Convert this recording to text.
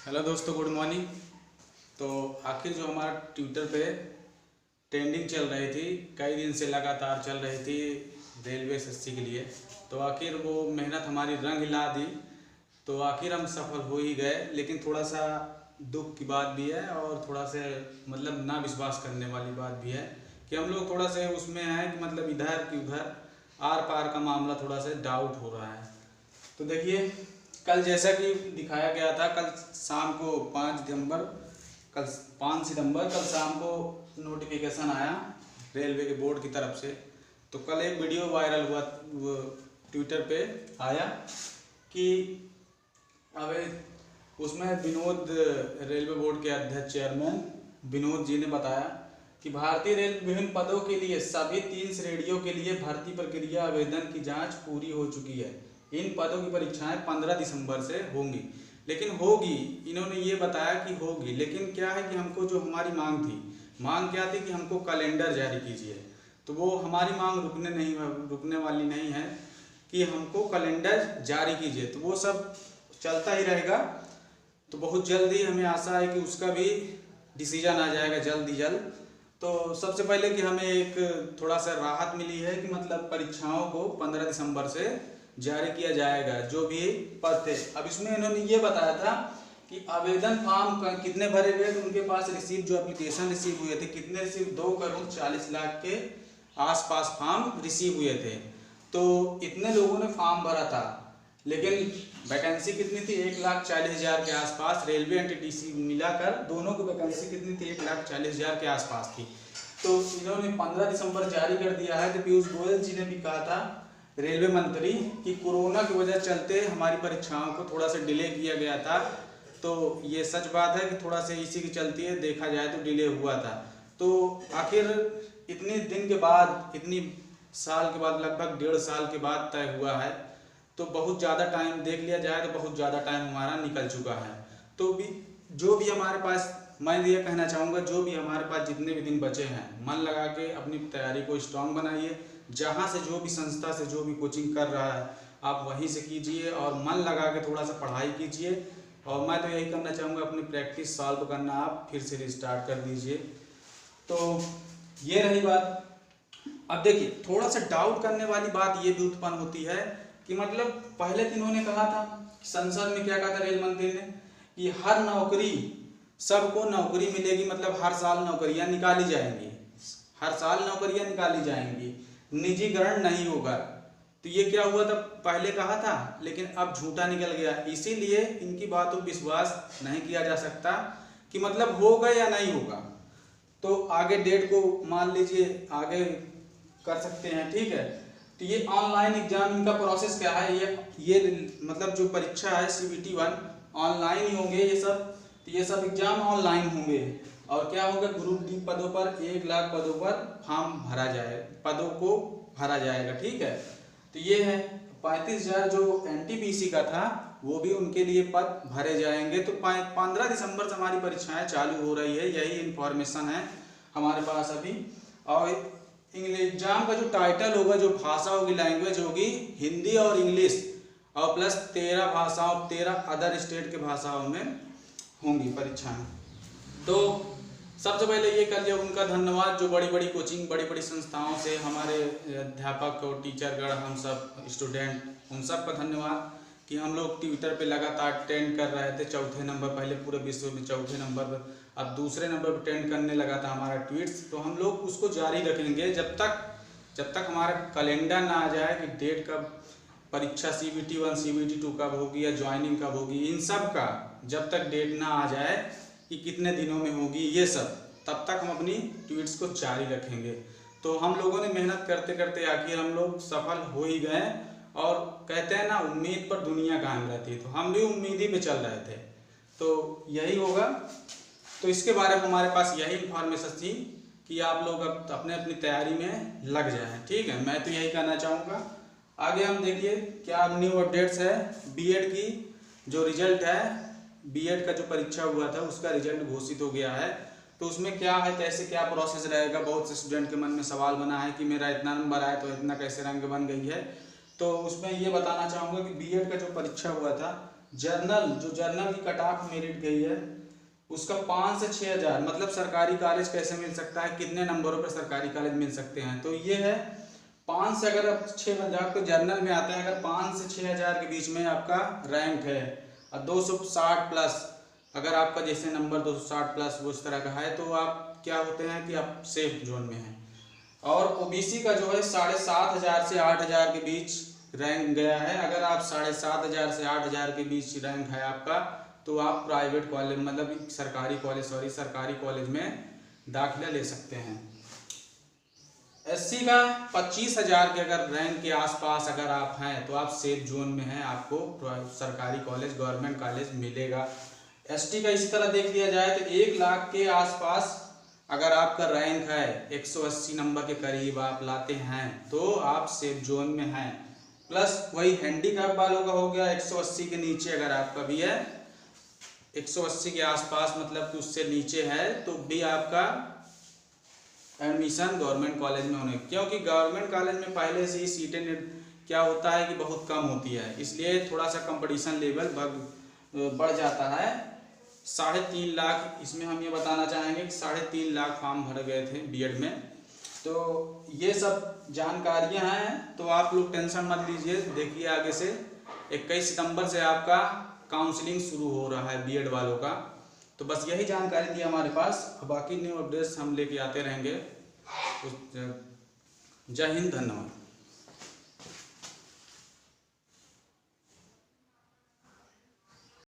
Hello दोस्तों, good morning. तो आखिर जो हमारा ट्विटर पे ट्रेंडिंग चल रही थी, कई दिन से लगातार चल रही थी रेलवे एसएससी के लिए, तो आखिर वो मेहनत हमारी रंग ला दी। तो आखिर हम सफल हो ही गए, लेकिन थोड़ा सा दुख की बात भी है और थोड़ा से मतलब ना विश्वास करने वाली बात भी है कि हम लोग थोड़ा से उसमें हैं कि मतलब इधर कि उधर आर पार का मामला थोड़ा सा डाउट हो रहा है। तो देखिए, कल जैसा कि दिखाया गया था, कल शाम को 5 दिसंबर, कल 5 सितंबर, कल शाम को नोटिफिकेशन आया रेलवे के बोर्ड की तरफ से। तो कल एक वीडियो वायरल हुआ, वो ट्विटर पे आया कि अब उसमें विनोद, रेलवे बोर्ड के अध्यक्ष चेयरमैन विनोद जी ने बताया कि भारतीय रेल विभिन्न पदों के लिए सभी 3 श्रेणियों के लिए भर्ती प्रक्रिया आवेदन की जांच पूरी हो चुकी है। इन पदों की परीक्षाएं 15 दिसंबर से होंगी, लेकिन होगी, इन्होंने ये बताया कि होगी, लेकिन क्या है कि हमको जो हमारी मांग क्या थी कि हमको कैलेंडर जारी कीजिए। तो वो हमारी मांग रुकने वाली नहीं है कि हमको कैलेंडर जारी कीजिए, तो वो सब चलता ही रहेगा। तो बहुत जल्दी हमें आशा है कि उसका भी डिसीजन आ जाएगा जल्द ही जल्द। तो सबसे पहले कि हमें एक थोड़ा सा राहत मिली है कि मतलब परीक्षाओं को 15 दिसंबर से जारी किया जाएगा, जो भी पद थे। अब इसमें इन्होंने ये बताया था कि आवेदन फॉर्म कितने भरे गए, तो उनके पास रिसीव, जो एप्लीकेशन रिसीव हुए थे, कितने रिसीव, 2,40,00,000 के आसपास फॉर्म रिसीव हुए थे। तो इतने लोगों ने फॉर्म भरा था, लेकिन वैकेंसी कितनी थी? 1,40,000 के आसपास। रेलवे एंड टीटीसी मिलाकर दोनों की वैकेंसी कितनी थी? 1,40,000 के आसपास थी। तो इन्होंने 15 दिसंबर जारी कर दिया है। तो पीयूष गोयल जी ने भी कहा था, रेलवे मंत्री, कि कोरोना की वजह चलते हमारी परीक्षाओं को थोड़ा सा डिले किया गया था। तो ये सच बात है कि थोड़ा सा इसी की चलती है, देखा जाए तो डिले हुआ था। तो आखिर इतने दिन के बाद, इतनी साल के बाद, लगभग 1.5 साल के बाद तय हुआ है। तो बहुत ज़्यादा टाइम, देख लिया जाए तो बहुत ज़्यादा टाइम हमारा निकल चुका है। तो भी जो भी हमारे पास, मैं ये कहना चाहूँगा, जो भी हमारे पास जितने भी दिन बचे हैं, मन लगा के अपनी तैयारी को स्ट्रांग बनाइए। जहाँ से, जो भी संस्था से जो भी कोचिंग कर रहा है, आप वहीं से कीजिए और मन लगा के थोड़ा सा पढ़ाई कीजिए। और मैं तो यही करना चाहूँगा, अपनी प्रैक्टिस सॉल्व करना आप फिर से रिस्टार्ट कर दीजिए। तो ये रही बात। अब देखिए, थोड़ा सा डाउट करने वाली बात ये भी उत्पन्न होती है कि मतलब पहले तो इन्होंने कहा था, संसद में क्या कहा था रेल मंत्री ने, कि हर नौकरी, सबको नौकरी मिलेगी, मतलब हर साल नौकरियां निकाली जाएंगी, हर साल नौकरियां निकाली जाएंगी, निजीकरण नहीं होगा। तो ये क्या हुआ था, पहले कहा था, लेकिन अब झूठा निकल गया। इसीलिए इनकी बातों पर विश्वास नहीं किया जा सकता कि मतलब होगा या नहीं होगा। तो आगे डेट को मान लीजिए, आगे कर सकते हैं, ठीक है। तो ये ऑनलाइन एग्जाम, इनका प्रोसेस क्या है, ये मतलब जो परीक्षा है CBT 1 ऑनलाइन ही होंगे ये सब। तो ये सब एग्जाम ऑनलाइन होंगे। और क्या होगा, ग्रुप डी पदों पर 1,00,000 पदों पर फॉर्म भरा जाए, पदों को भरा जाएगा, ठीक है। तो ये है 35,000 जो NTPC का था, वो भी उनके लिए पद भरे जाएंगे। तो 15 दिसंबर से हमारी परीक्षाएं चालू हो रही है, यही इंफॉर्मेशन है हमारे पास अभी। और इंग्लिश एग्जाम का जो टाइटल होगा, जो भाषा होगी, लैंग्वेज होगी, हिंदी और इंग्लिश, और प्लस 13 भाषाओं, 13 अदर स्टेट के भाषाओं में होंगी परीक्षाएं। तो सबसे पहले ये कर लिया, उनका धन्यवाद, जो बड़ी बड़ी कोचिंग, बड़ी बड़ी संस्थाओं से हमारे अध्यापक और टीचरगण, हम सब स्टूडेंट, उन सब का धन्यवाद कि हम लोग ट्विटर पे लगातार ट्रेंड कर रहे थे, 4थे नंबर, पहले पूरे विश्व में 4थे नंबर पर, अब 2रे नंबर पर ट्रेंड करने लगा था हमारा ट्वीट्स। तो हम लोग उसको जारी रखेंगे जब तक हमारा कैलेंडर ना आ जाए कि डेट कब परीक्षा CBT 1 CBT 2 कब होगी या ज्वाइनिंग कब होगी, इन सब का जब तक डेट ना आ जाए कि कितने दिनों में होगी ये सब, तब तक हम अपनी ट्वीट्स को जारी रखेंगे। तो हम लोगों ने मेहनत करते करते आखिर हम लोग सफल हो ही गए। और कहते हैं ना, उम्मीद पर दुनिया कायम रहती है, तो हम भी उम्मीद ही पे चल रहे थे। तो यही होगा। तो इसके बारे में हमारे पास यही इंफॉर्मेशन थी कि आप लोग अब अपने अपनी तैयारी में लग जाएं, ठीक है। मैं तो यही कहना चाहूँगा। आगे हम देखिए क्या न्यू अपडेट्स है। बीएड की जो रिजल्ट है, बीएड का जो परीक्षा हुआ था उसका रिजल्ट घोषित हो गया है। तो उसमें क्या है, कैसे क्या प्रोसेस रहेगा, बहुत से स्टूडेंट के मन में सवाल बना है कि मेरा इतना नंबर आया तो इतना कैसे रंग बन गई है। तो उसमें ये बताना चाहूँगा कि बीएड का जो परीक्षा हुआ था, जर्नल की कट ऑफ मेरिट गई है उसका 5 से 6,000, मतलब सरकारी कॉलेज कैसे मिल सकता है, कितने नंबरों पर सरकारी कॉलेज मिल सकते हैं। तो ये है 5 से अगर 6,000 तो जर्नल में आते हैं, अगर 5 से 6,000 के बीच में आपका रैंक है और 260 प्लस, अगर आपका जैसे नंबर 260 प्लस वो इस तरह का है तो आप क्या होते हैं कि आप सेफ जोन में हैं। और ओबीसी का जो है 7,500 से 8,000 के बीच रैंक गया है। अगर आप 7,500 से 8,000 के बीच रैंक है आपका तो आप प्राइवेट कॉलेज मतलब सरकारी कॉलेज में दाखिला ले सकते हैं। एससी का 25,000 के अगर रैंक के आसपास अगर आप हैं तो आप सेफ जोन में हैं, आपको सरकारी कॉलेज गवर्नमेंट कॉलेज मिलेगा। एसटी का इस तरह देख लिया जाए तो 1 लाख के आसपास अगर आपका रैंक है 180 नंबर के करीब आप लाते हैं तो आप सेफ जोन में हैं। प्लस वही हैंडीकैप वालों का हो गया 180 के नीचे, अगर आपका भी है 180 के आसपास मतलब कि उससे नीचे है तो भी आपका एडमिशन गवर्नमेंट कॉलेज में होने, क्योंकि गवर्नमेंट कॉलेज में पहले से ही सीटें क्या होता है कि बहुत कम होती है, इसलिए थोड़ा सा कंपटीशन लेवल बढ़ जाता है। 3.5 लाख इसमें हम ये बताना चाहेंगे कि 3.5 लाख फॉर्म भरे गए थे बीएड में। तो ये सब जानकारियां हैं, तो आप लोग टेंशन मत लीजिए। देखिए आगे से 21 सितंबर से आपका काउंसलिंग शुरू हो रहा है बीएड वालों का। तो बस यही जानकारी थी हमारे पास, बाकी न्यू अपडेट्स हम लेके आते रहेंगे। जय हिंद, धन्यवाद।